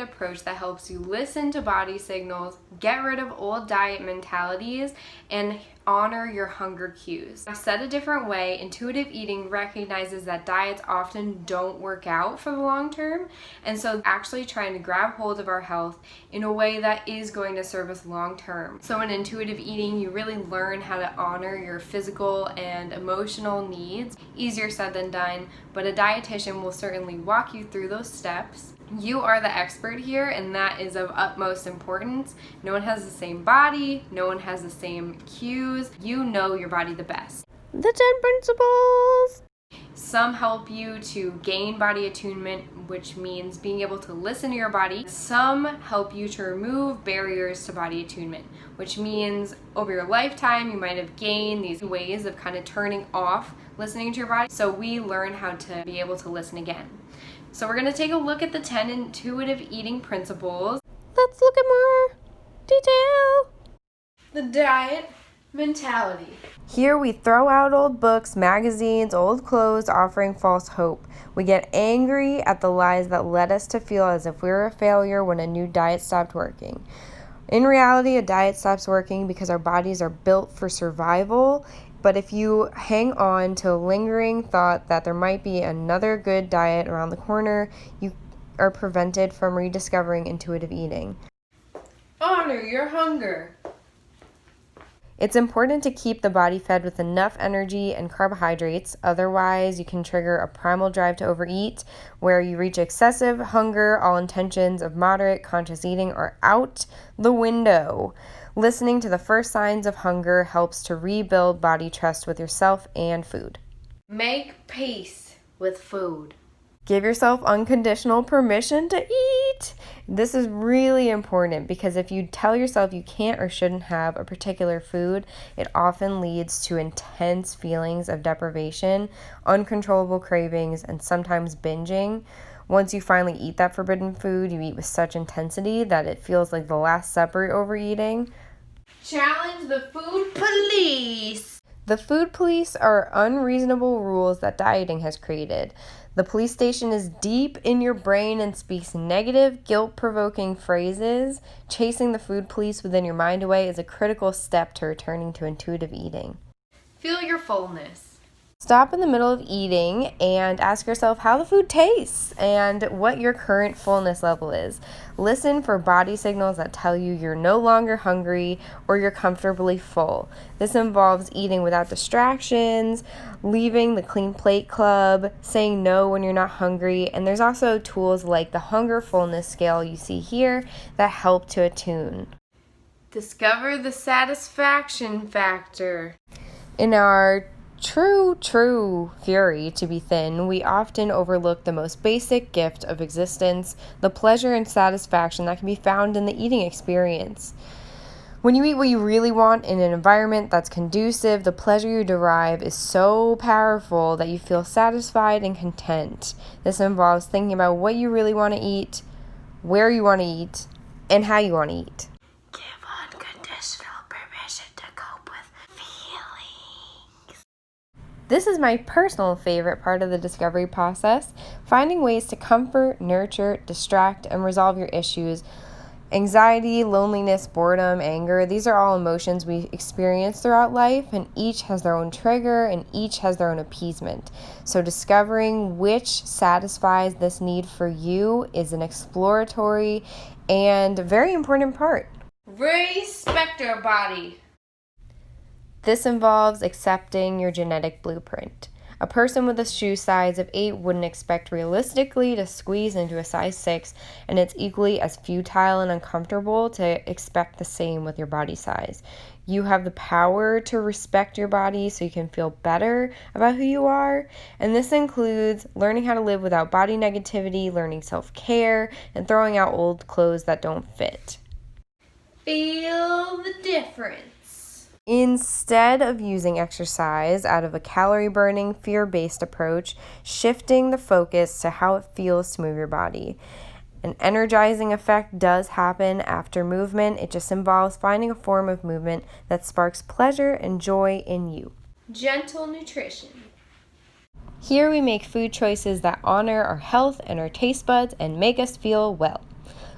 approach that helps you listen to body signals, get rid of old diet mentalities, and honor your hunger cues. Said a different way, intuitive eating recognizes that diets often don't work out for the long term, and so actually trying to grab hold of our health in a way that is going to serve us long term. So in intuitive eating, you really learn how to honor your physical and emotional needs. Easier said than done, but a dietitian will certainly walk you through those steps. You are the expert here, and that is of utmost importance. No one has the same body, no one has the same cues. You know your body the best. The 10 principles! Some help you to gain body attunement, which means being able to listen to your body. Some help you to remove barriers to body attunement, which means over your lifetime you might have gained these ways of kind of turning off listening to your body. So we learn how to be able to listen again. So we're going to take a look at the 10 intuitive eating principles. Let's look at more detail. The diet mentality. Here we throw out old books, magazines, old clothes, offering false hope. We get angry at the lies that led us to feel as if we were a failure when a new diet stopped working. In reality, a diet stops working because our bodies are built for survival. But if you hang on to a lingering thought that there might be another good diet around the corner, you are prevented from rediscovering intuitive eating. Honor your hunger. It's important to keep the body fed with enough energy and carbohydrates, otherwise you can trigger a primal drive to overeat, where you reach excessive hunger. All intentions of moderate, conscious eating are out the window. Listening to the first signs of hunger helps to rebuild body trust with yourself and food. Make peace with food. Give yourself unconditional permission to eat. This is really important because if you tell yourself you can't or shouldn't have a particular food, it often leads to intense feelings of deprivation, uncontrollable cravings, and sometimes binging. Once you finally eat that forbidden food, you eat with such intensity that it feels like the Last Supper overeating. Challenge the food police. The food police are unreasonable rules that dieting has created. The police station is deep in your brain and speaks negative, guilt-provoking phrases. Chasing the food police within your mind away is a critical step to returning to intuitive eating. Feel your fullness. Stop in the middle of eating and ask yourself how the food tastes and what your current fullness level is. Listen for body signals that tell you you're no longer hungry or you're comfortably full. This involves eating without distractions, leaving the clean plate club, saying no when you're not hungry, and there's also tools like the hunger fullness scale you see here that help to attune. Discover the satisfaction factor. In our true fury to be thin, we often overlook the most basic gift of existence, the pleasure and satisfaction that can be found in the eating experience. When you eat what you really want in an environment that's conducive, the pleasure you derive is so powerful that you feel satisfied and content. This involves thinking about what you really want to eat, where you want to eat, and how you want to eat. Give unconditional permission to cope with feelings. This is my personal favorite part of the discovery process, finding ways to comfort, nurture, distract, and resolve your issues. Anxiety, loneliness, boredom, anger, these are all emotions we experience throughout life, and each has their own trigger and each has their own appeasement. So discovering which satisfies this need for you is an exploratory and very important part. Respect your body. This involves accepting your genetic blueprint. A person with a shoe size of 8 wouldn't expect realistically to squeeze into a size 6, and it's equally as futile and uncomfortable to expect the same with your body size. You have the power to respect your body so you can feel better about who you are, and this includes learning how to live without body negativity, learning self-care, and throwing out old clothes that don't fit. Feel the difference. Instead of using exercise out of a calorie-burning, fear-based approach, shifting the focus to how it feels to move your body. An energizing effect does happen after movement. It just involves finding a form of movement that sparks pleasure and joy in you. Gentle nutrition. Here we make food choices that honor our health and our taste buds and make us feel well.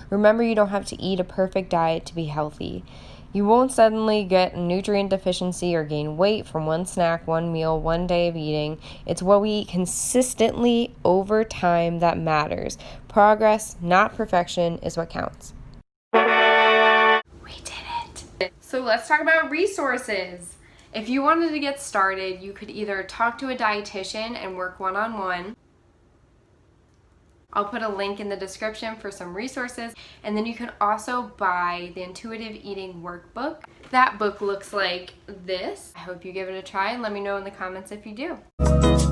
Remember, you don't have to eat a perfect diet to be healthy. You won't suddenly get a nutrient deficiency or gain weight from one snack, one meal, one day of eating. It's what we eat consistently over time that matters. Progress, not perfection, is what counts. We did it. So let's talk about resources. If you wanted to get started, you could either talk to a dietitian and work one-on-one. I'll put a link in the description for some resources, and then you can also buy the Intuitive Eating Workbook. That book looks like this. I hope you give it a try and let me know in the comments if you do.